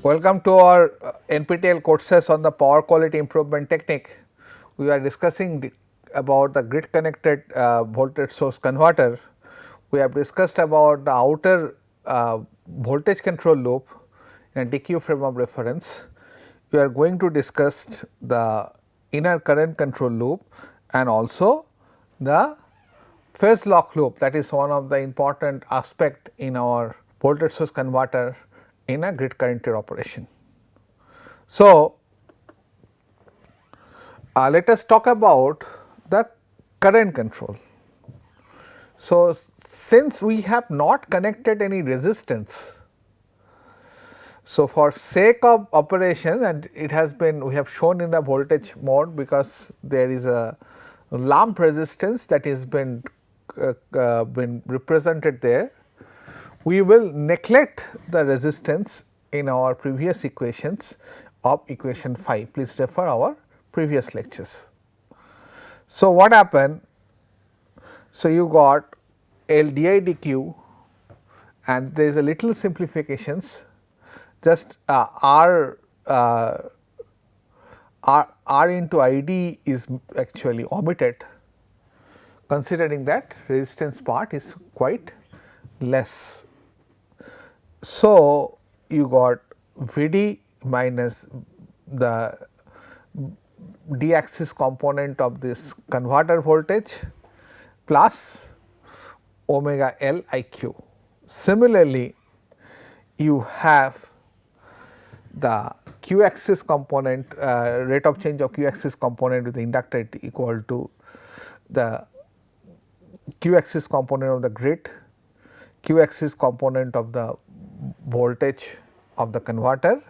Welcome to our NPTEL courses on the power quality improvement technique. We are discussing about the grid connected voltage source converter. We have discussed about the outer voltage control loop in a DQ frame of reference. We are going to discuss the inner current control loop and also the phase lock loop, that is one of the important aspect in our voltage source converter in a grid connected operation. So, let us talk about the current control. So, since we have not connected any resistance, so for sake of operation, and it has been, we have shown in the voltage mode, because there is a lump resistance that is been represented there, we will neglect the resistance in our previous equations of equation 5. Please refer our previous lectures. So, what happened? So, you got L di dq, and there is a little simplifications, just R into ID is actually omitted, considering that resistance part is quite less. So, you got Vd minus the d axis component of this converter voltage plus omega L IQ. Similarly, you have the q axis component, rate of change of q axis component with the inductor equal to the q axis component of the grid, q axis component of the voltage of the converter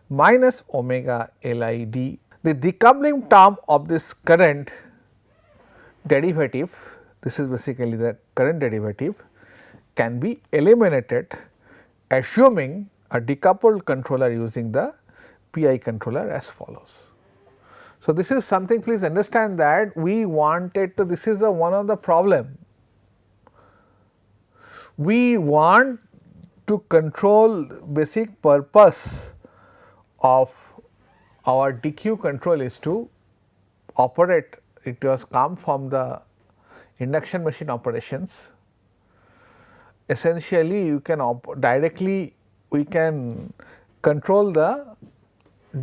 minus omega LID. The decoupling term of this current derivative, this is basically the current derivative, can be eliminated assuming a decoupled controller using the PI controller as follows. So, this is something, please understand that we wanted to, this is one of the problem. We want to control, basic purpose of our DQ control is to operate, it was come from the induction machine operations. Essentially, you can directly, we can control the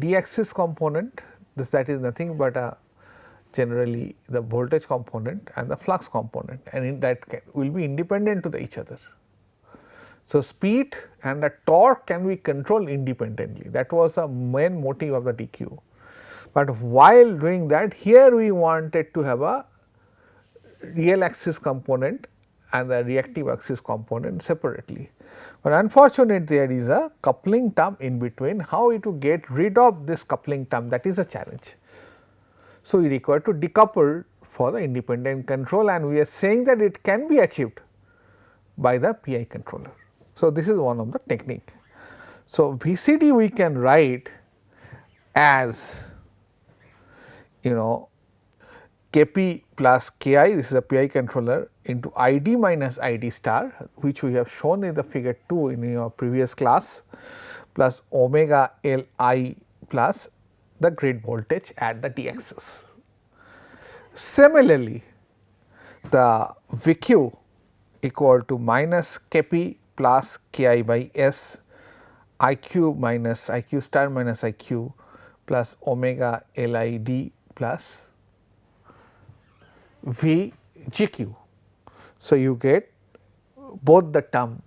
d axis component, that is nothing but generally the voltage component and the flux component, and in that will be independent to each other. So, speed and the torque can be controlled independently, that was the main motive of the DQ. But while doing that, here we wanted to have a real axis component and the reactive axis component separately. But unfortunately, there is a coupling term in between. How to get rid of this coupling term, that is a challenge. So, we require to decouple for the independent control, and we are saying that it can be achieved by the PI controller. So, this is one of the technique. So, VCD we can write as Kp plus Ki, this is a PI controller, into ID minus ID star, which we have shown in the figure 2 in your previous class, plus omega Li plus the grid voltage at the D axis. Similarly, the Vq equal to minus Kp plus Ki by S, Iq minus Iq star minus Iq plus omega Lid plus V GQ. So, you get both the term,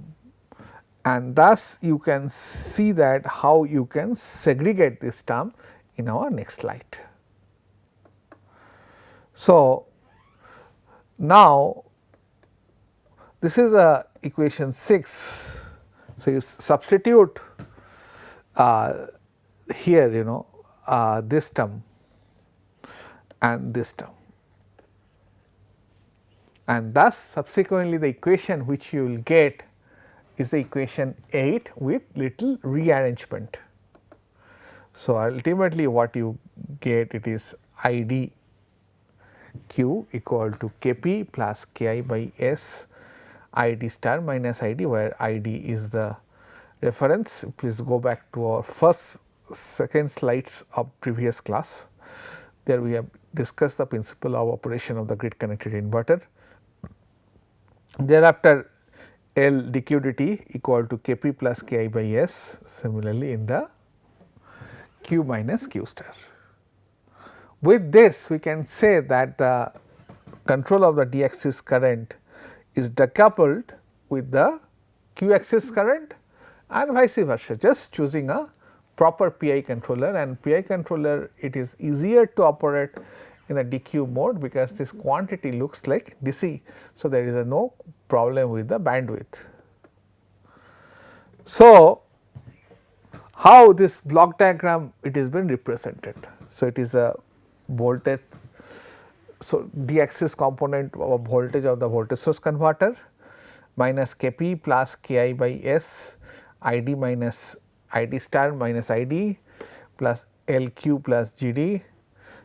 and thus you can see that how you can segregate this term in our next slide. So, now this is equation 6. So, you substitute here this term and this term, and thus subsequently the equation which you will get is the equation 8 with little rearrangement. So, ultimately what you get, it is ID Q equal to Kp plus Ki by S, ID star minus ID, where ID is the reference, please go back to our second slides of previous class. There we have discussed the principle of operation of the grid connected inverter. Thereafter, L dq dt equal to Kp plus Ki by S, similarly in the Q minus Q star. With this, we can say that the control of the D axis current is decoupled with the Q axis current and vice versa, just choosing a proper PI controller, and PI controller, it is easier to operate in a DQ mode because this quantity looks like DC. So, there is no problem with the bandwidth. So, how this block diagram it has been represented. So, it is a voltage. So, D axis component of voltage of the voltage source converter minus Kp plus Ki by S, Id minus Id star minus Id plus Lq plus Gd.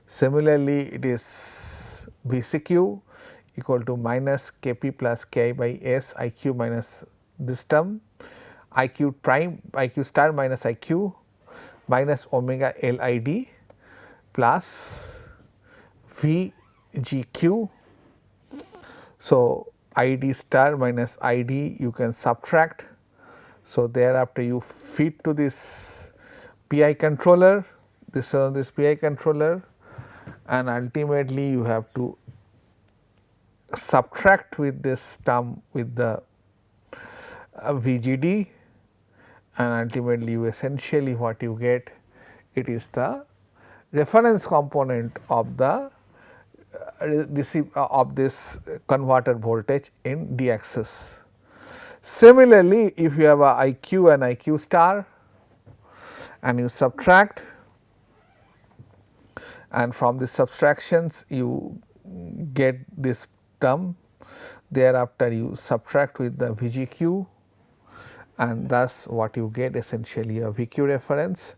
Similarly, it is Vcq equal to minus Kp plus Ki by S Iq minus this term, Iq prime Iq star minus Iq minus omega Lid plus Vgq. So, Id star minus Id you can subtract. So, thereafter you feed to this PI controller, this PI controller, and ultimately you have to subtract with this term with the VGD, and ultimately you essentially what you get, it is the reference component of the of this converter voltage in D axis. Similarly, if you have a IQ and IQ star and you subtract, and from the subtractions you get this term, thereafter you subtract with the VGQ, and thus what you get essentially a VQ reference.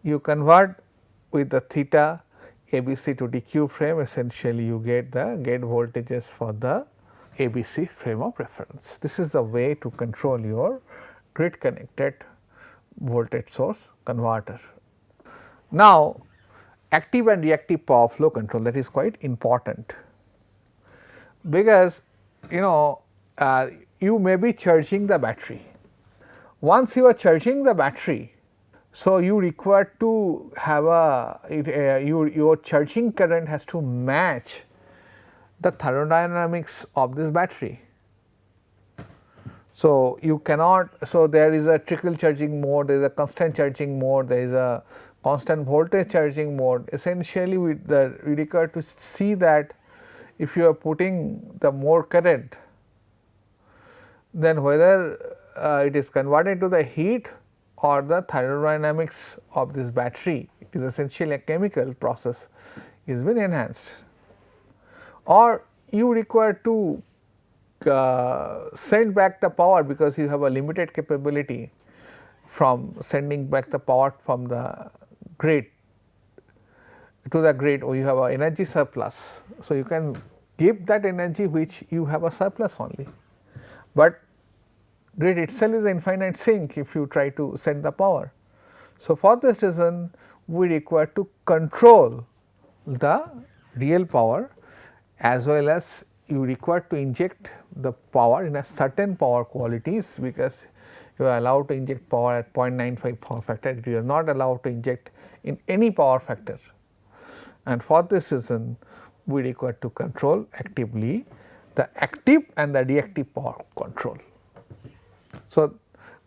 You convert with the theta ABC to DQ frame, essentially you get the gate voltages for the ABC frame of reference. This is the way to control your grid connected voltage source converter. Now, active and reactive power flow control, that is quite important, because you may be charging the battery. Once you are charging the battery, so you require to have your charging current has to match the thermodynamics of this battery. So, you cannot, so there is a trickle charging mode, there is a constant charging mode, there is a constant voltage charging mode. Essentially, we require to see that if you are putting the more current, then whether it is converted to the heat or the thermodynamics of this battery, it is essentially a chemical process is been enhanced, or you require to send back the power because you have a limited capability from sending back the power from the grid to the grid, or you have a energy surplus. So, you can give that energy which you have a surplus only, but grid itself is an infinite sink if you try to send the power. So, for this reason we require to control the real power, as well as you require to inject the power in a certain power qualities, because you are allowed to inject power at 0.95 power factor, you are not allowed to inject in any power factor, and for this reason we require to control actively the active and the reactive power control. So,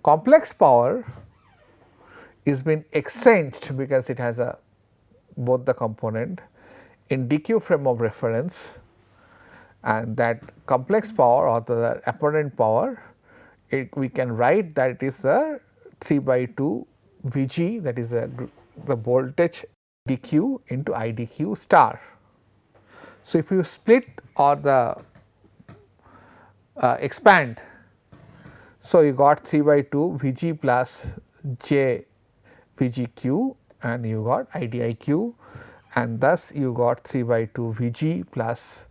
complex power is been exchanged because it has a both the component in DQ frame of reference, and that complex power or the apparent power, we can write that it is the 3/2 Vg, that is the voltage dq into IdQ star. So, if you split or the expand, so you got 3/2 Vg plus j Vgq, and you got IdIQ, and thus you got 3/2 Vg plus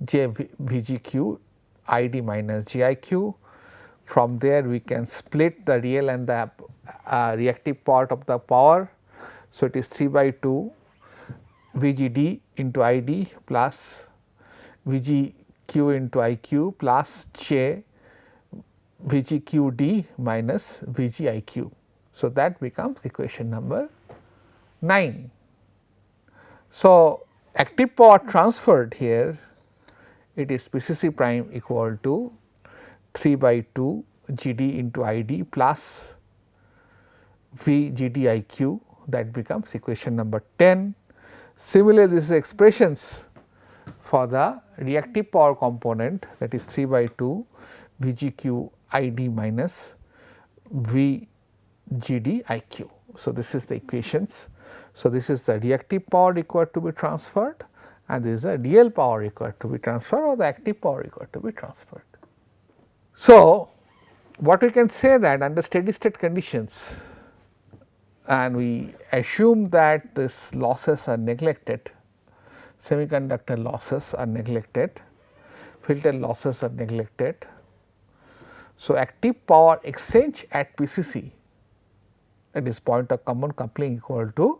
j Vgq Id minus JIQ. From there we can split the real and the reactive part of the power. So, it is 3 by 2 VGD into ID plus VGQ into IQ plus J VGQD minus VGIQ. So, that becomes equation number 9. So, active power transferred here, it is PCC prime equal to 3 by 2 GD into ID plus VGDIQ, that becomes equation number 10. Similarly, this is expressions for the reactive power component, that is 3 by 2 VGQ ID minus VGDIQ. So, this is the equations. So, this is the reactive power required to be transferred, and this is the real power required to be transferred, or the active power required to be transferred. So, what we can say that under steady state conditions, and we assume that these losses are neglected, semiconductor losses are neglected, filter losses are neglected. So, active power exchange at PCC, that is point of common coupling, equal to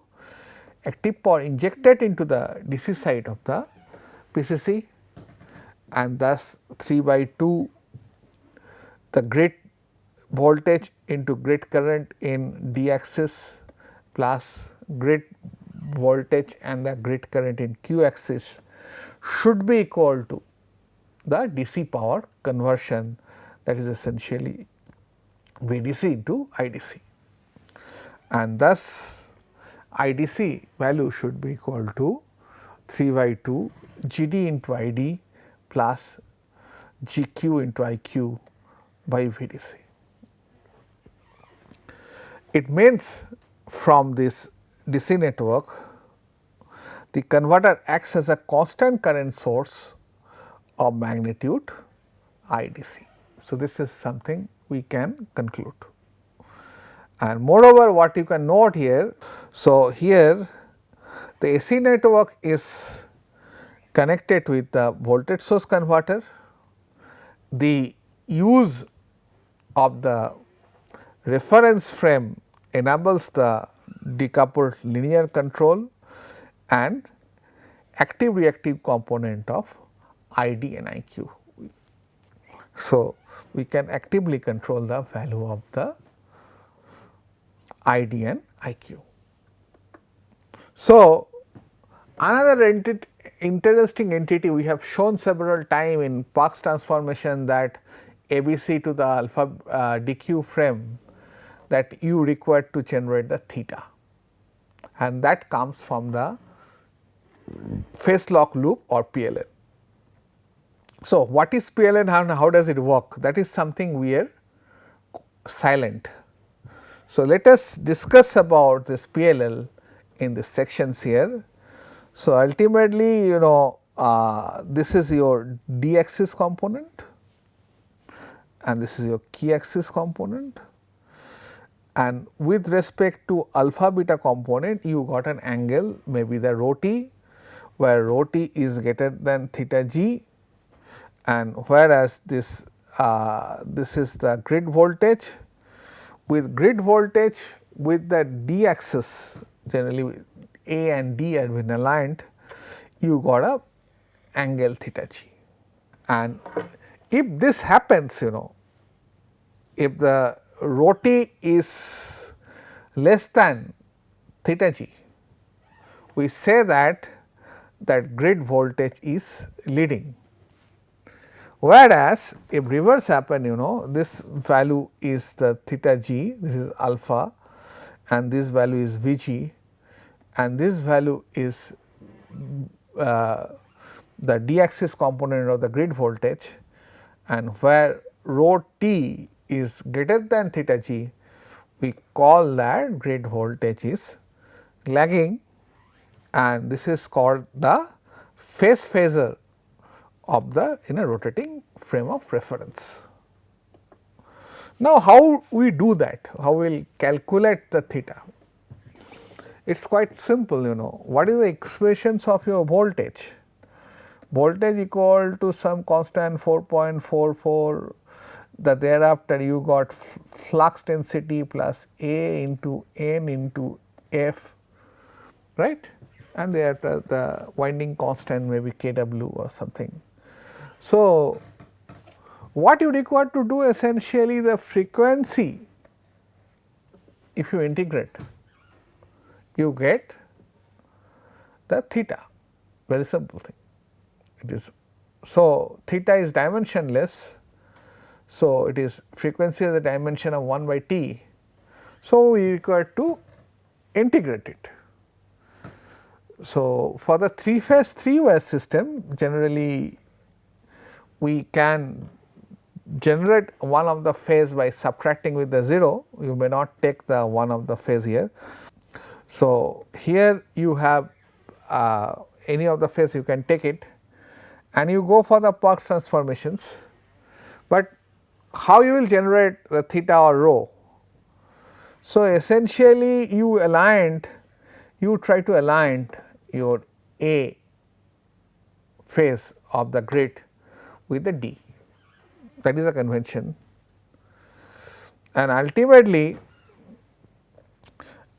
active power injected into the DC side of the PCC, and thus 3 by 2 the grid voltage into grid current in D axis plus grid voltage and the grid current in Q axis should be equal to the DC power conversion, that is essentially VDC into IDC, and thus IDC value should be equal to 3 by 2 GD into ID plus GQ into IQ by VDC. It means from this DC network, the converter acts as a constant current source of magnitude IDC. So, this is something we can conclude. And moreover, what you can note here, so here the AC network is connected with the voltage source converter. The use of the reference frame enables the decoupled linear control and active reactive component of ID and IQ. So, we can actively control the value of the ID and IQ. So, another interesting entity we have shown several times in Parkes transformation, that ABC to the alpha DQ frame, that U required to generate the theta, and that comes from the phase lock loop or PLL. So, what is PLL and how does it work? That is something we are silent. So, let us discuss about this PLL in the sections here. So, ultimately this is your D axis component and this is your K axis component, and with respect to alpha beta component you got an angle, maybe the rho t, where rho t is greater than theta g, and whereas this is the grid voltage. With grid voltage with the D axis, generally A and D have been aligned, you got a angle theta g. And if this happens, if the rho t is less than theta g, we say that grid voltage is leading. Whereas, if reverse happen, this value is the theta g, this is alpha, and this value is Vg, and this value is the D axis component of the grid voltage, and where rho t is greater than theta g, we call that grid voltage is lagging, and this is called the phase phasor of the in a rotating frame of reference. Now, how we do that? How we will calculate the theta? It is quite simple, what is the expressions of your voltage? Voltage equal to some constant 4.44, thereafter you got flux density plus A into N into F, right, and thereafter the winding constant may be Kw or something. So, what you require to do essentially the frequency, if you integrate, you get the theta, very simple thing. It is so theta is dimensionless. So, it is frequency as a dimension of 1 by t. So, we require to integrate it. So, for the 3 phase 3 wave system, generally we can generate one of the phase by subtracting with the 0. You may not take the one of the phase here. So, here you have any of the phase you can take it and you go for the Parkes transformations, but how you will generate the theta or rho. So, essentially you try to align your A phase of the grid with the D, that is a convention, and ultimately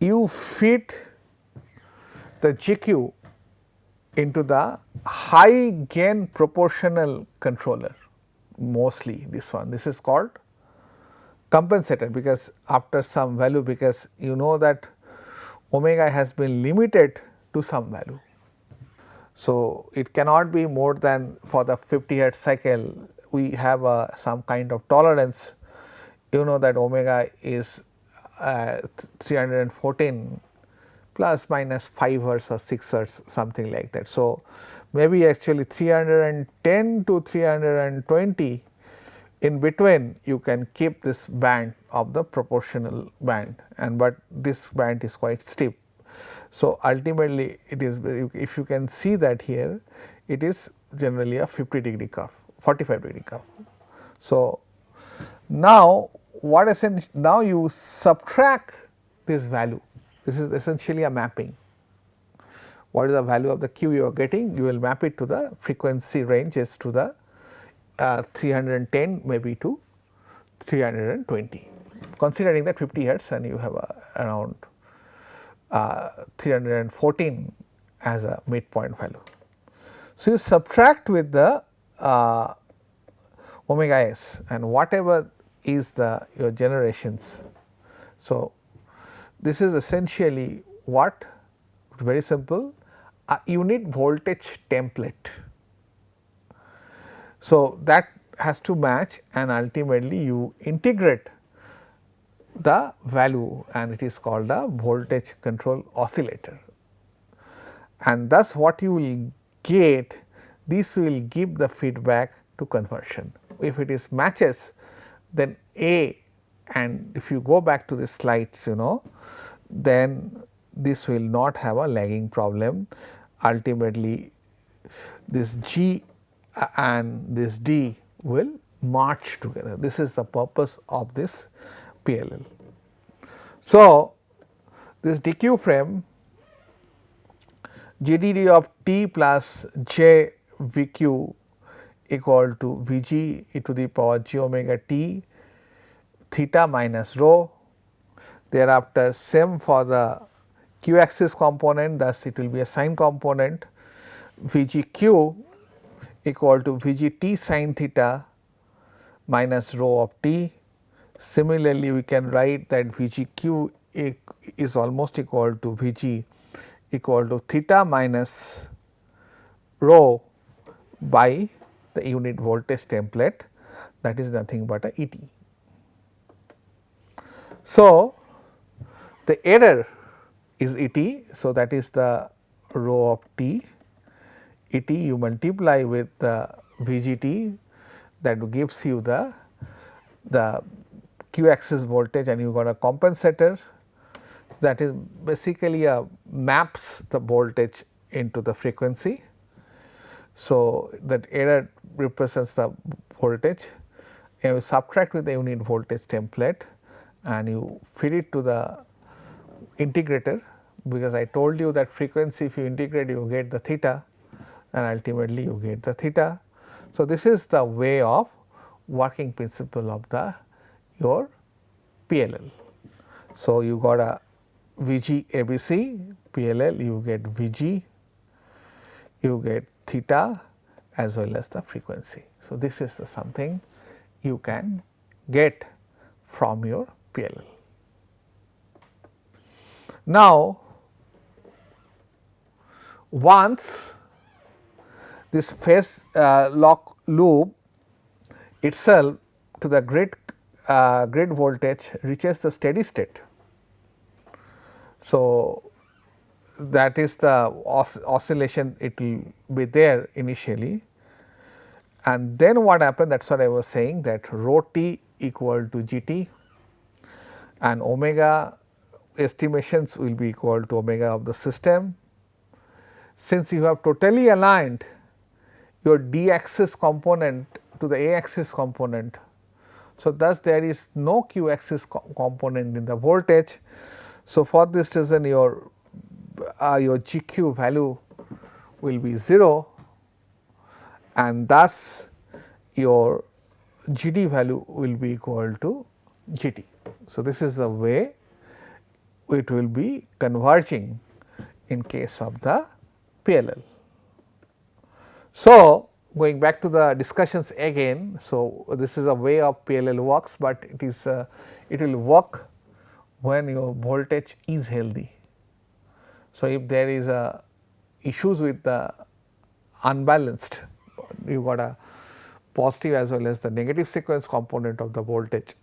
you feed the GQ into the high gain proportional controller, mostly this one. This is called compensator, because after some value, because you know that omega has been limited to some value. So, it cannot be more than, for the 50 hertz cycle we have some kind of tolerance, you know that omega is 314 plus minus 5 hertz or 6 hertz, something like that. So, maybe actually 310 to 320, in between you can keep this band of the proportional band, and but this band is quite steep. So, ultimately it is, if you can see that here, it is generally a 50 degree curve, 45 degree curve. So, now what now you subtract this value, this is essentially a mapping. What is the value of the Q you are getting, you will map it to the frequency ranges to the 310 maybe to 320, considering that 50 hertz and you have around 314 as a midpoint value. So, you subtract with the omega s and whatever is the your generations. So, this is essentially what, very simple, a unit voltage template. So, that has to match and ultimately you integrate the value and it is called the voltage control oscillator, and thus what you will get, this will give the feedback to conversion. If it is matches, then A, and if you go back to the slides, you know, then this will not have a lagging problem. Ultimately this G and this D will march together. This is the purpose of this PLL. So, this DQ frame GDD of T plus J VQ equal to Vg e to the power j omega t theta minus rho. Thereafter, same for the q axis component, thus it will be a sine component, Vgq equal to Vgt sin theta minus rho of t. Similarly, we can write that Vgq is almost equal to Vg equal to theta minus rho by the unit voltage template, that is nothing but a Et. So, the error is Et, so that is the rho of t, Et you multiply with the Vgt, that gives you the q axis voltage, and you got a compensator that is basically maps the voltage into the frequency. So, that error represents the voltage, and you subtract with the unit voltage template and you feed it to the integrator, because I told you that frequency, if you integrate you get the theta and ultimately you get the theta. So, this is the way of working principle of the your PLL. So, you got a VG ABC PLL, you get VG, you get theta as well as the frequency. So, this is the something you can get from your PLL. Now, once this phase lock loop itself to the grid voltage reaches the steady state. So, that is the oscillation, it will be there initially, and then what happened, that is what I was saying, that rho t equal to g t and omega estimations will be equal to omega of the system. Since you have totally aligned your d axis component to the a axis component, so thus there is no q axis component in the voltage. So, for this reason your GQ value will be 0 and thus your GD value will be equal to GT. So, this is the way it will be converging in case of the PLL. So, going back to the discussions again. So, this is a way of PLL works, but it is it will work when your voltage is healthy. So, if there is a issues with the unbalanced, you got a positive as well as the negative sequence component of the voltage,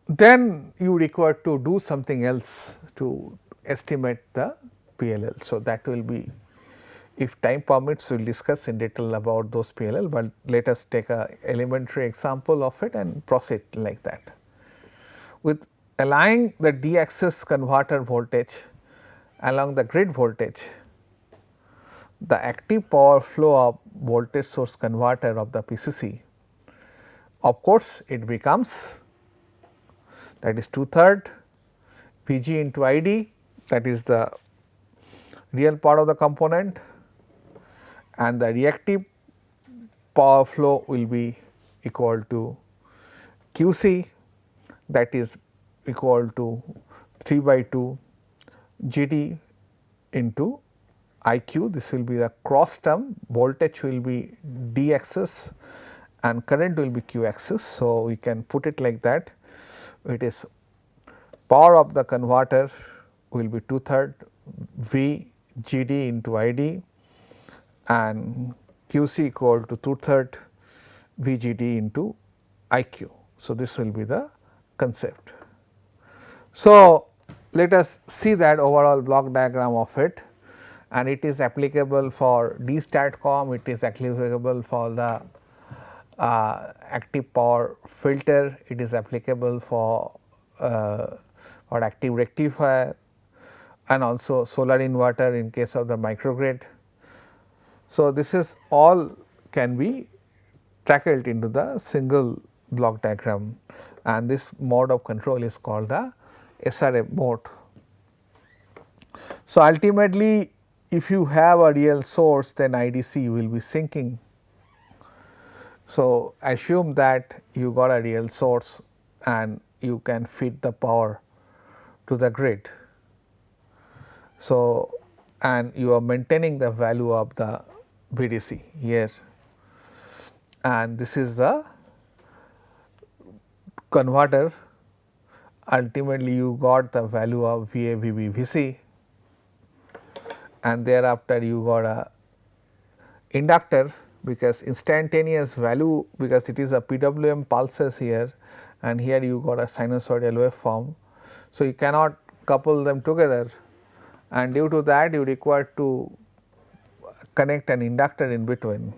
then you require to do something else to estimate the PLL. So, that will be, if time permits, we will discuss in detail about those PLL, but let us take a elementary example of it and proceed like that. With aligning the d axis converter voltage along the grid voltage, the active power flow of voltage source converter of the PCC, of course, it becomes, that is 2/3 Vg into Id, that is the real part of the component, and the reactive power flow will be equal to Qc, that is equal to 3/2 Gd into Iq. This will be the cross term, voltage will be d axis and current will be q axis. So, we can put it like that, it is power of the converter will be 2/3 V Gd into Id and Qc equal to 2/3 Vgd into Iq. So, this will be the concept. So, let us see that overall block diagram of it, and it is applicable for D-STATCOM, it is applicable for the active power filter, it is applicable for active rectifier and also solar inverter in case of the microgrid. So, this is all can be tackled into the single block diagram, and this mode of control is called the SRA mode. So, ultimately if you have a real source, then IDC will be sinking. So, assume that you got a real source and you can feed the power to the grid. So, and you are maintaining the value of the VDC here, and this is the converter. Ultimately, you got the value of VA, VB, VC, and thereafter you got a inductor, because instantaneous value, because it is a PWM pulses here and here you got a sinusoidal waveform. So, you cannot couple them together, and due to that you require to connect an inductor in between.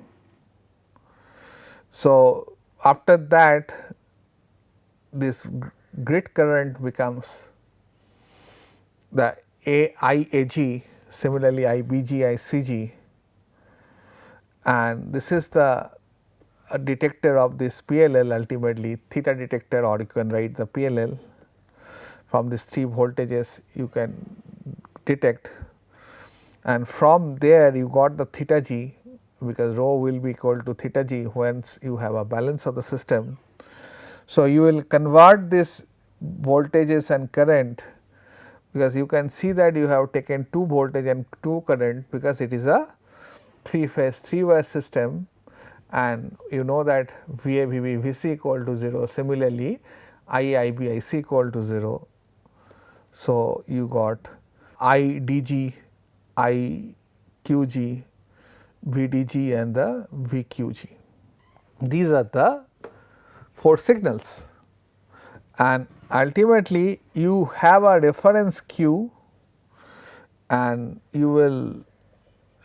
So, after that this grid current becomes the IAG, similarly IBG, ICG, and this is the detector of this PLL, ultimately theta detector, or you can write the PLL. From these 3 voltages you can detect, and from there you got the theta g, because rho will be equal to theta g whence you have a balance of the system. So, you will convert this voltages and current, because you can see that you have taken 2 voltage and 2 current, because it is a 3 phase 3 wire system, and you know that V A V B V C equal to 0. Similarly, I A I B I C equal to 0. So, you got I D G, I Q G, V D G and the V Q G. These are the 4 signals, and ultimately you have a reference Q and you will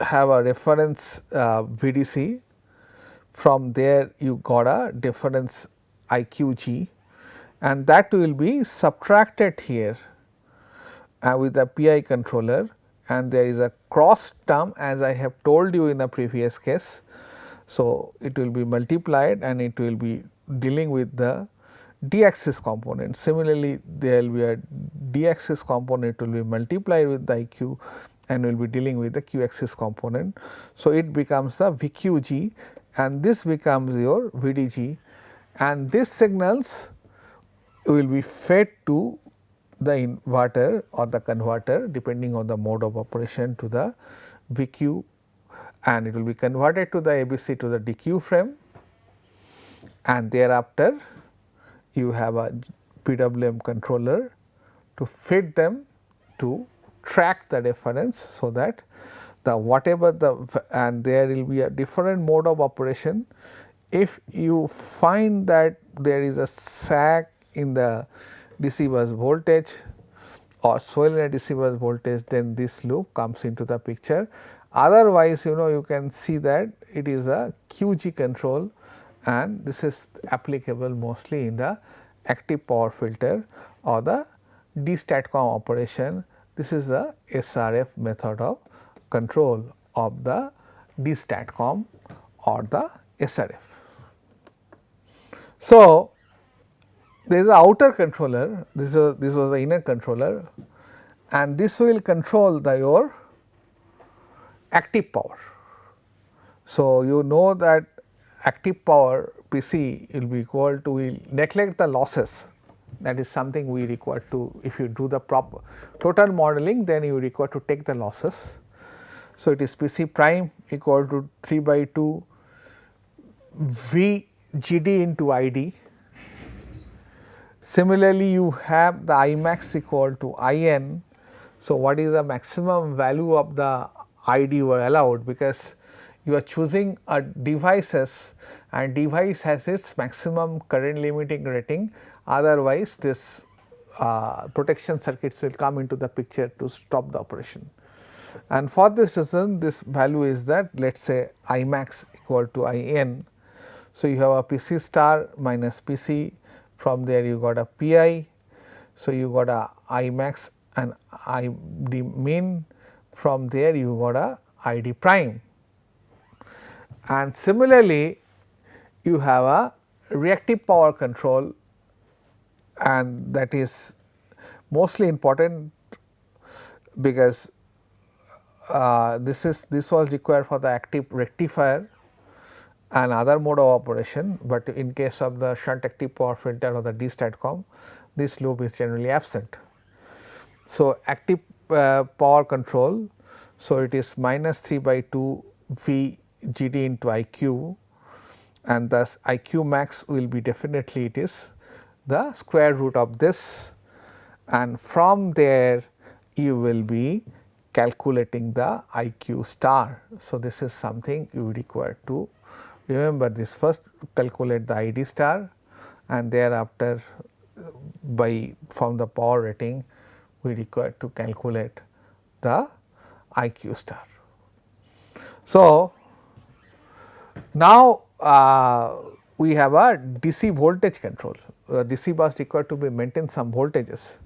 have a reference VDC. From there you got a difference IQG, and that will be subtracted here with the PI controller, and there is a cross term as I have told you in the previous case. So, it will be multiplied and it will be dealing with the D axis component. Similarly, there will be a D axis component will be multiplied with the IQ and will be dealing with the Q axis component. So, it becomes the VQG and this becomes your VDG, and these signals will be fed to the inverter or the converter depending on the mode of operation to the VQ, and it will be converted to the ABC to the DQ frame, and thereafter you have a PWM controller to feed them to track the reference. So, that the whatever the, and there will be a different mode of operation. If you find that there is a sag in the DC bus voltage or swell in a DC bus voltage, then this loop comes into the picture. Otherwise, you can see that it is a QG control, and this is applicable mostly in the active power filter or the D-STATCOM operation. This is the SRF method of control of the D-STATCOM or the SRF. So, there is an outer controller, this was the inner controller, and this will control your active power. So, you know that active power PC will be equal to, we will neglect the losses, that is something we require to, if you do the proper total modeling, then you require to take the losses. So, it is PC prime equal to 3 by 2 V GD into ID. Similarly, you have the I max equal to IN. So, what is the maximum value of the ID you are allowed, because you are choosing a devices and device has its maximum current limiting rating, otherwise this protection circuits will come into the picture to stop the operation. And for this reason, this value is that, let us say I max equal to IN. So, you have a PC star minus PC, from there you got a PI. So, you got a I max and ID min, from there you got a ID prime. And similarly, you have a reactive power control, and that is mostly important because this was required for the active rectifier and other mode of operation, but in case of the shunt active power filter or the D-STATCOM, this loop is generally absent. So, active power control, so it is minus 3 by 2 V GD into IQ, and thus IQ max will be definitely, it is the square root of this, and from there you will be calculating the IQ star. So, this is something you require to remember this. First calculate the ID star, and thereafter from the power rating we require to calculate the IQ star. So, now we have a DC voltage control. DC bus required to be maintain some voltages,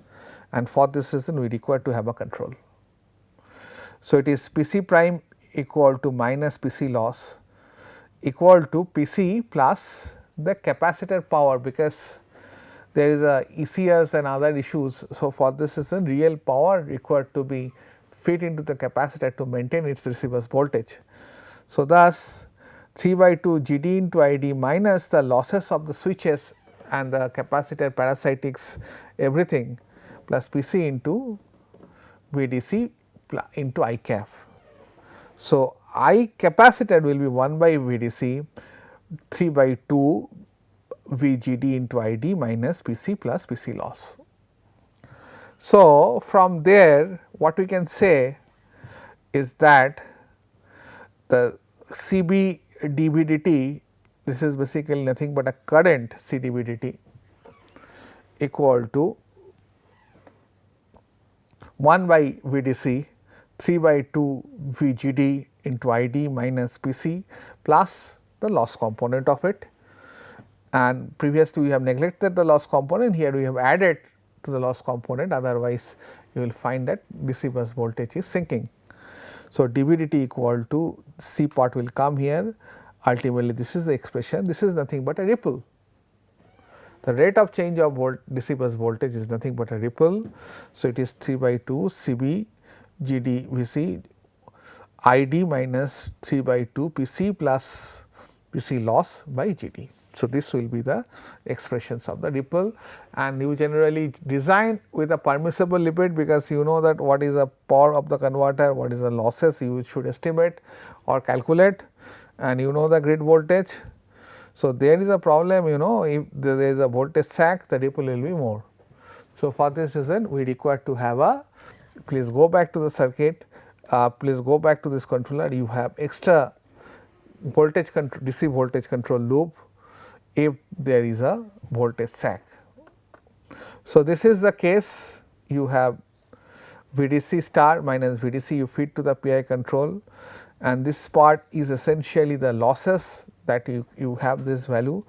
and for this reason we require to have a control. So, it is PC prime equal to minus PC loss equal to PC plus the capacitor power, because there is a ECS and other issues. So, for this reason real power required to be fed into the capacitor to maintain its receiver's voltage. So, thus 3 by 2 G D into I D minus the losses of the switches and the capacitor parasitics everything plus P C into V D C into I cap. So, I capacitor will be 1 by V D C 3 by 2 V G D into I D minus P C plus P C loss. So, from there what we can say is that the C B d B dt, this is basically nothing but a current C d B dt equal to 1 by V D C 3 by 2 V G D into I D minus P C plus the loss component of it, and previously we have neglected the loss component, here we have added to the loss component, otherwise you will find that DC bus voltage is sinking. So, dB dt equal to C part will come here, ultimately this is the expression, this is nothing but a ripple. The rate of change of DC bus voltage is nothing but a ripple. So, it is 3 by 2 C B G D V C I D minus 3 by 2 P C plus P C loss by G D. So, this will be the expressions of the ripple, and you generally design with a permissible limit, because you know that what is the power of the converter, what is the losses you should estimate or calculate, and you know the grid voltage. So, there is a problem, you know, if there is a voltage sag, the ripple will be more. So, for this reason we require to have a, please go back to the circuit, please go back to this controller, you have extra voltage control, DC voltage control loop if there is a voltage sag. So, this is the case, you have VDC star minus VDC you feed to the PI control, and this part is essentially the losses that you have this value,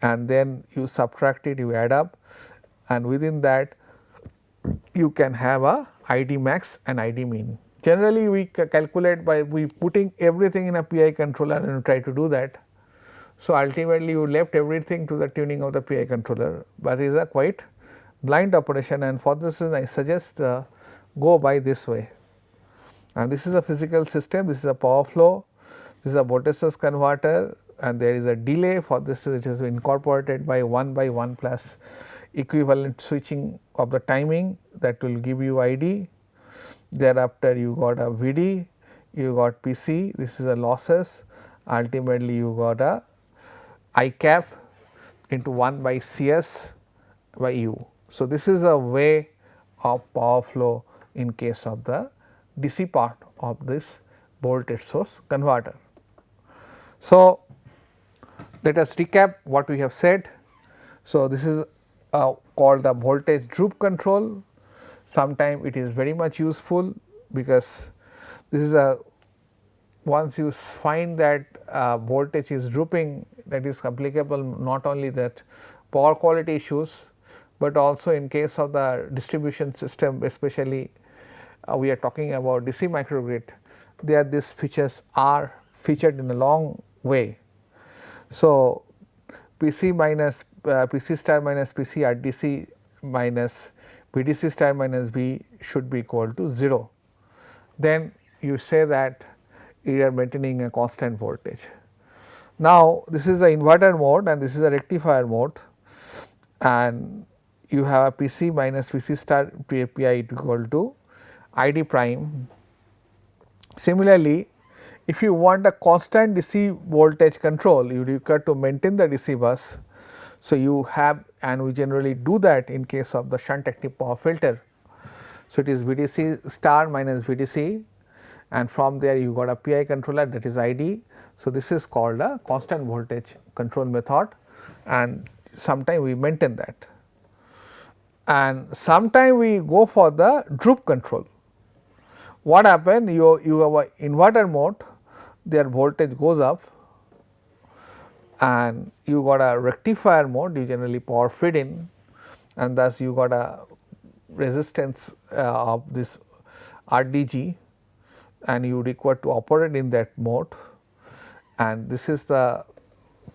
and then you subtract it, you add up, and within that you can have a ID max and ID mean. Generally we calculate by putting everything in a PI controller and try to do that. So, ultimately you left everything to the tuning of the PI controller, but it is a quite blind operation, and for this reason I suggest go by this way. And this is a physical system, this is a power flow, this is a voltage source converter, and there is a delay. For this it is incorporated by 1 plus equivalent switching of the timing, that will give you ID. Thereafter you got a VD, you got PC, this is a losses, ultimately you got a I cap into 1 by CS by U. So, this is a way of power flow in case of the DC part of this voltage source converter. So, let us recap what we have said. So, this is called the voltage droop control. Sometime it is very much useful, because this is a, once you find that voltage is drooping, that is applicable not only that power quality issues, but also in case of the distribution system, especially we are talking about DC microgrid, there these features are featured in a long way. So, PC minus PC star minus PC RDC minus VDC star minus V should be equal to 0. Then you say that you are maintaining a constant voltage. Now, this is the inverter mode and this is a rectifier mode, and you have a PC minus PC star PI equal to ID prime. Similarly, if you want a constant DC voltage control, you require to maintain the DC bus. So, you have, and we generally do that in case of the shunt active power filter. So, it is VDC star minus VDC, and from there you got a PI controller, that is ID. So, this is called a constant voltage control method, and sometime we maintain that, and sometime we go for the droop control. What happen, you have a inverter mode, their voltage goes up, and you got a rectifier mode, you generally power feed in, and thus you got a resistance of this RDG, and you require to operate in that mode, and this is the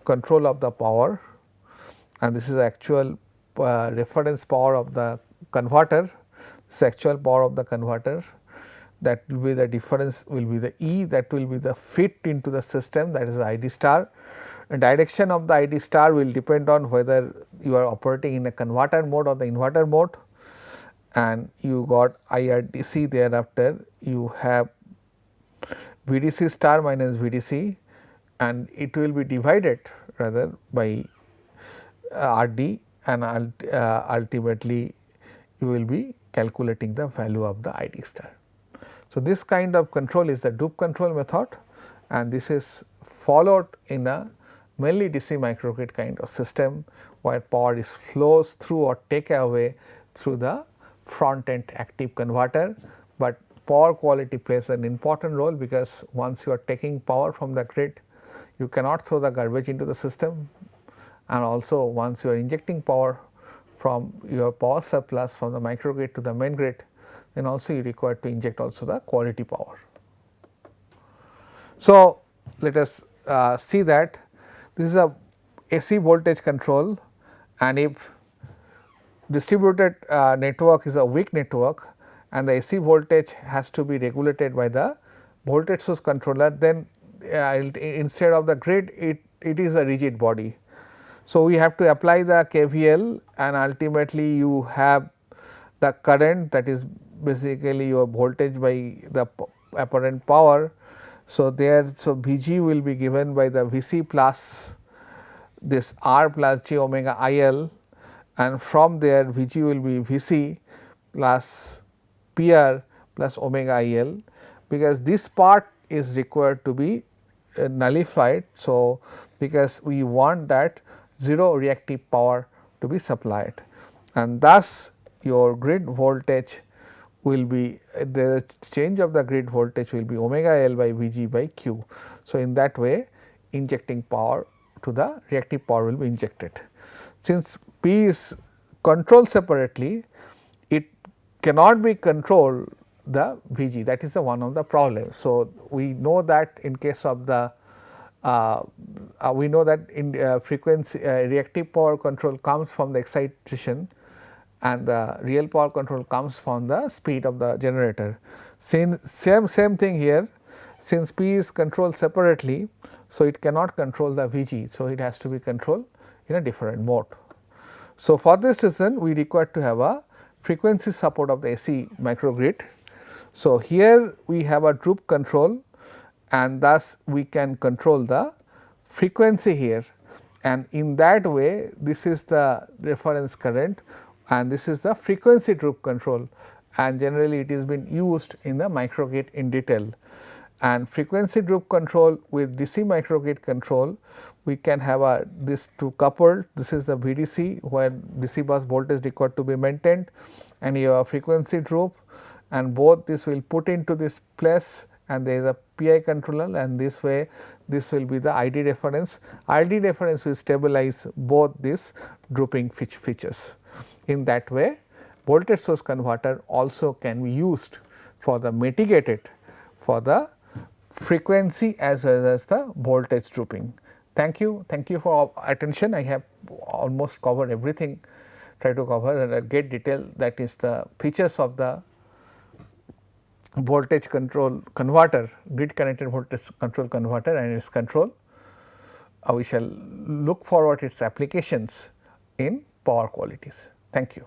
control of the power, and this is actual reference power of the converter, this is actual power of the converter. that will be the difference will be the E, that will be the fit into the system, that is the ID star. And direction of the ID star will depend on whether you are operating in a converter mode or the inverter mode, and you got IRDC. Thereafter you have VDC star minus VDC, and it will be divided rather by RD, and ultimately you will be calculating the value of the ID star. So, this kind of control is the Droop control method, and this is followed in a mainly DC microgrid kind of system, where power is flows through or take away through the front end active converter, but power quality plays an important role, because once you are taking power from the grid, you cannot throw the garbage into the system, and also once you are injecting power from your power surplus from the microgrid to the main grid, then also you require to inject also the quality power. So, let us see that this is a AC voltage control, and if distributed network is a weak network and the AC voltage has to be regulated by the voltage source controller, then instead of the grid it is a rigid body. So, we have to apply the KVL, and ultimately you have the current, that is basically your voltage by the apparent power. So, there, so Vg will be given by the Vc plus this R plus j omega IL, and from there Vg will be Vc plus PR plus omega IL, because this part is required to be nullified. So, because we want that 0 reactive power to be supplied, and thus your grid voltage will be, the change of the grid voltage will be omega L by Vg by Q. So, in that way injecting power to the reactive power will be injected. Since P is controlled separately, it cannot be controlled the Vg, that is the one of the problems. So, we know that in case of the we know that in frequency reactive power control comes from the excitation, and the real power control comes from the speed of the generator. Same thing here, since P is controlled separately, so it cannot control the Vg. So, it has to be controlled in a different mode. So, for this reason we require to have a frequency support of the AC microgrid. So, here we have a Droop control, and thus we can control the frequency here, and in that way this is the reference current and this is the frequency Droop control, and generally it is been used in the microgrid in detail. And frequency Droop control with DC microgrid control, we can have a this two coupled, this is the VDC where DC bus voltage required to be maintained, and your frequency Droop, and both this will put into this place, and there is a PI controller, and this way this will be the ID reference. ID reference will stabilize both these drooping features. In that way voltage source converter also can be used for the mitigated for the frequency as well as the voltage drooping. Thank you for attention. I have almost covered everything, try to cover and get detail, that is the features of the voltage control converter, grid connected voltage control converter and its control. We shall look forward its applications in power qualities. Thank you.